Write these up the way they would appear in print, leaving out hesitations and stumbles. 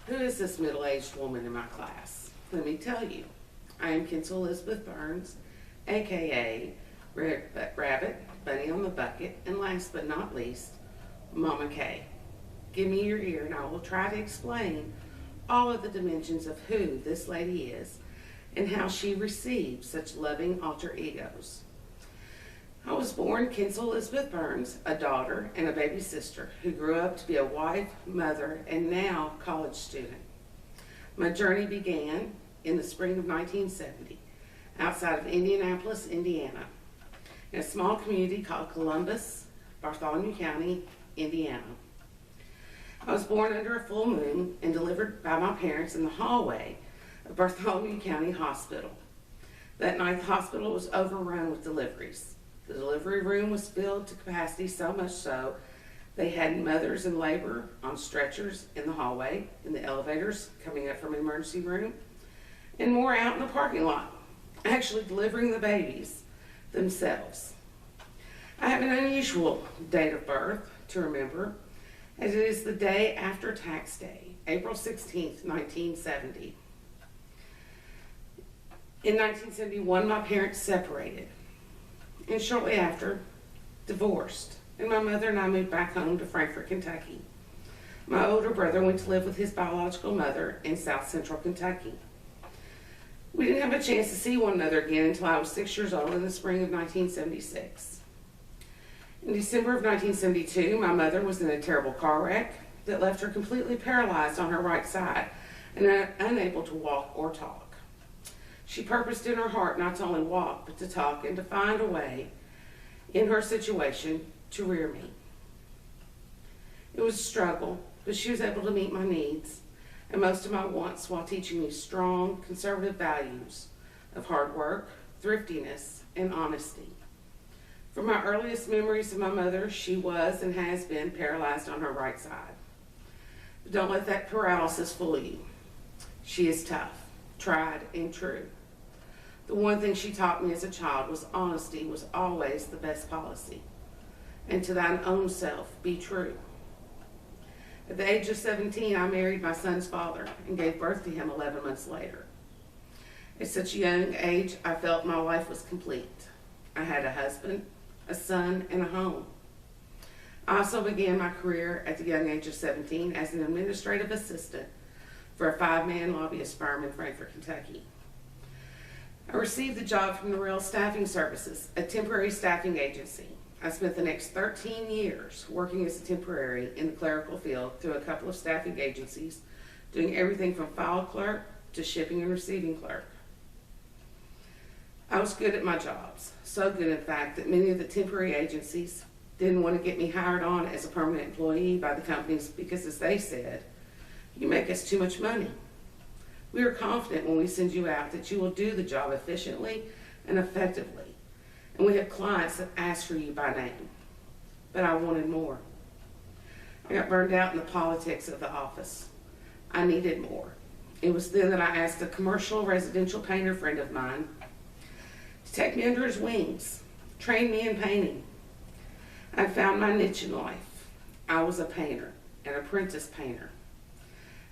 Who is this middle-aged woman in my class? Let me tell you. I am Kinsel Elizabeth Burns, aka Red Rabbit, Bunny on the Bucket, and last but not least, Mama Kay. Give me your ear and I will try to explain all of the dimensions of who this lady is and how she received such loving alter egos. I was born Kinsel Elizabeth Burns, a daughter and a baby sister who grew up to be a wife, mother, and now college student. My journey began in the spring of 1970 outside of Indianapolis, Indiana, in a small community called Columbus, Bartholomew County, Indiana. I was born under a full moon and delivered by my parents in the hallway of Bartholomew County Hospital. That night, the hospital was overrun with deliveries. The delivery room was filled to capacity, so much so they had mothers in labor on stretchers in the hallway, in the elevators coming up from the emergency room, and more out in the parking lot, actually delivering the babies themselves. I have an unusual date of birth to remember, as it is the day after tax day, April 16th, 1970. In 1971, my parents separated, and shortly after, divorced, and my mother and I moved back home to Frankfort, Kentucky. My older brother went to live with his biological mother in South Central Kentucky. We didn't have a chance to see one another again until I was 6 years old in the spring of 1976. In December of 1972, my mother was in a terrible car wreck that left her completely paralyzed on her right side and unable to walk or talk. She purposed in her heart not to only walk, but to talk and to find a way in her situation to rear me. It was a struggle, but she was able to meet my needs and most of my wants while teaching me strong, conservative values of hard work, thriftiness, and honesty. From my earliest memories of my mother, she was and has been paralyzed on her right side. But don't let that paralysis fool you. She is tough, tried, and true. The one thing she taught me as a child was honesty was always the best policy. And to thine own self be true. At the age of 17, I married my son's father and gave birth to him 11 months later. At such a young age, I felt my life was complete. I had a husband, a son, and a home. I also began my career at the young age of 17 as an administrative assistant for a 5-man lobbyist firm in Frankfort, Kentucky. I received the job from the Rail Staffing Services, a temporary staffing agency. I spent the next 13 years working as a temporary in the clerical field through a couple of staffing agencies, doing everything from file clerk to shipping and receiving clerk. I was good at my jobs, so good in fact that many of the temporary agencies didn't want to get me hired on as a permanent employee by the companies because, as they said, you make us too much money. We are confident when we send you out that you will do the job efficiently and effectively. And we have clients that ask for you by name. But I wanted more. I got burned out in the politics of the office. I needed more. It was then that I asked a commercial residential painter friend of mine to take me under his wings, train me in painting. I found my niche in life. I was a painter, an apprentice painter.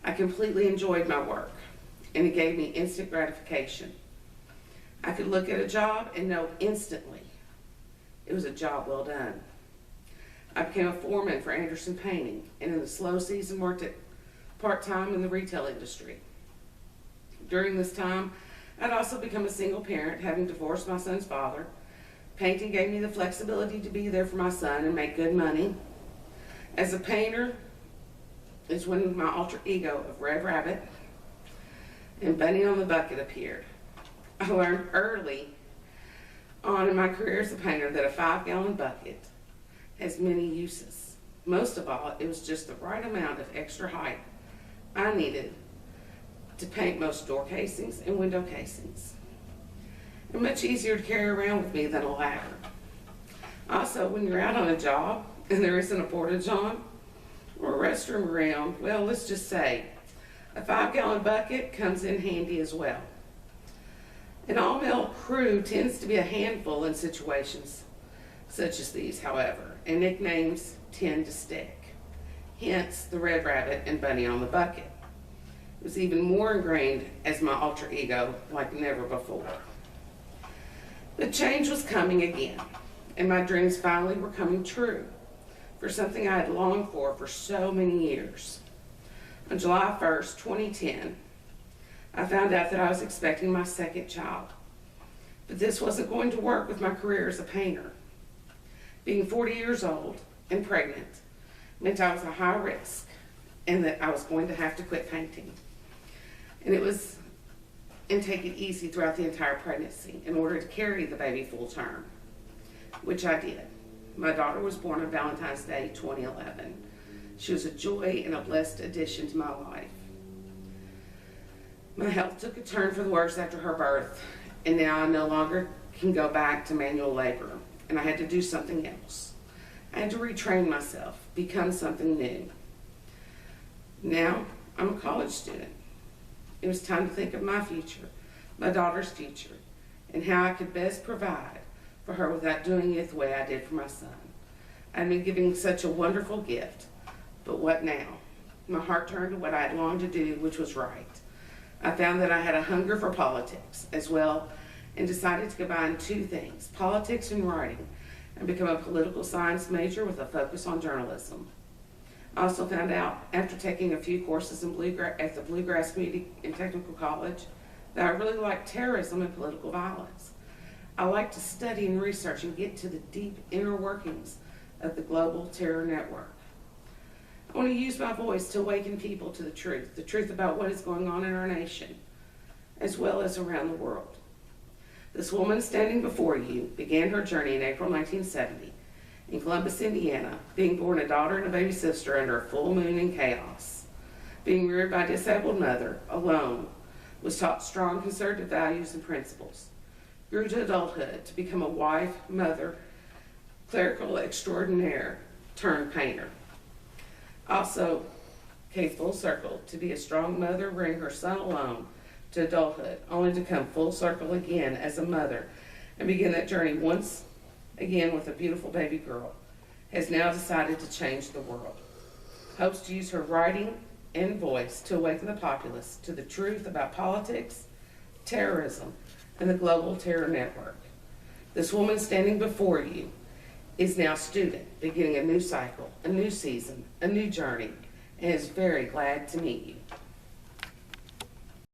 I completely enjoyed my work, and it gave me instant gratification. I could look at a job and know instantly it was a job well done. I became a foreman for Anderson Painting, and in the slow season worked at part-time in the retail industry. During this time, I'd also become a single parent, having divorced my son's father. Painting gave me the flexibility to be there for my son and make good money. As a painter is when my alter ego of Red Rabbit and Bunny on the Bucket appeared. I learned early on in my career as a painter that a 5-gallon bucket has many uses. Most of all, it was just the right amount of extra height I needed to paint most door casings and window casings. And much easier to carry around with me than a ladder. Also, when you're out on a job and there isn't a porta-john or a restroom around, well, let's just say a 5-gallon bucket comes in handy as well. An all-male crew tends to be a handful in situations such as these, however, and nicknames tend to stick. Hence, the Red Rabbit and Bunny on the Bucket. was even more ingrained as my alter ego like never before. But change was coming again, and my dreams finally were coming true for something I had longed for so many years. On July 1st, 2010, I found out that I was expecting my second child. But this wasn't going to work with my career as a painter. Being 40 years old and pregnant meant I was a high risk and that I was going to have to quit painting. And take it easy throughout the entire pregnancy in order to carry the baby full term, which I did. My daughter was born on Valentine's Day, 2011. She was a joy and a blessed addition to my life. My health took a turn for the worse after her birth, and now I no longer can go back to manual labor, and I had to do something else. I had to retrain myself, become something new. Now, I'm a college student. It was time to think of my future, my daughter's future, and how I could best provide for her without doing it the way I did for my son. I'd been giving such a wonderful gift, but what now? My heart turned to what I had longed to do, which was right. I found that I had a hunger for politics as well, and decided to combine two things, politics and writing, and become a political science major with a focus on journalism. I also found out, after taking a few courses at the Bluegrass Community and Technical College, that I really liked terrorism and political violence. I like to study and research and get to the deep inner workings of the global terror network. I want to use my voice to awaken people to the truth about what is going on in our nation, as well as around the world. This woman standing before you began her journey in April 1970 in Columbus, Indiana, being born a daughter and a baby sister under a full moon in chaos. Being reared by a disabled mother, alone, was taught strong conservative values and principles. Grew to adulthood to become a wife, mother, clerical extraordinaire, turned painter. Also came full circle to be a strong mother, rearing her son alone to adulthood, only to come full circle again as a mother and begin that journey once again with a beautiful baby girl. Has now decided to change the world. Hopes to use her writing and voice to awaken the populace to the truth about politics, terrorism, and the global terror network. This woman standing before you is now student, beginning a new cycle, a new season, a new journey, and is very glad to meet you.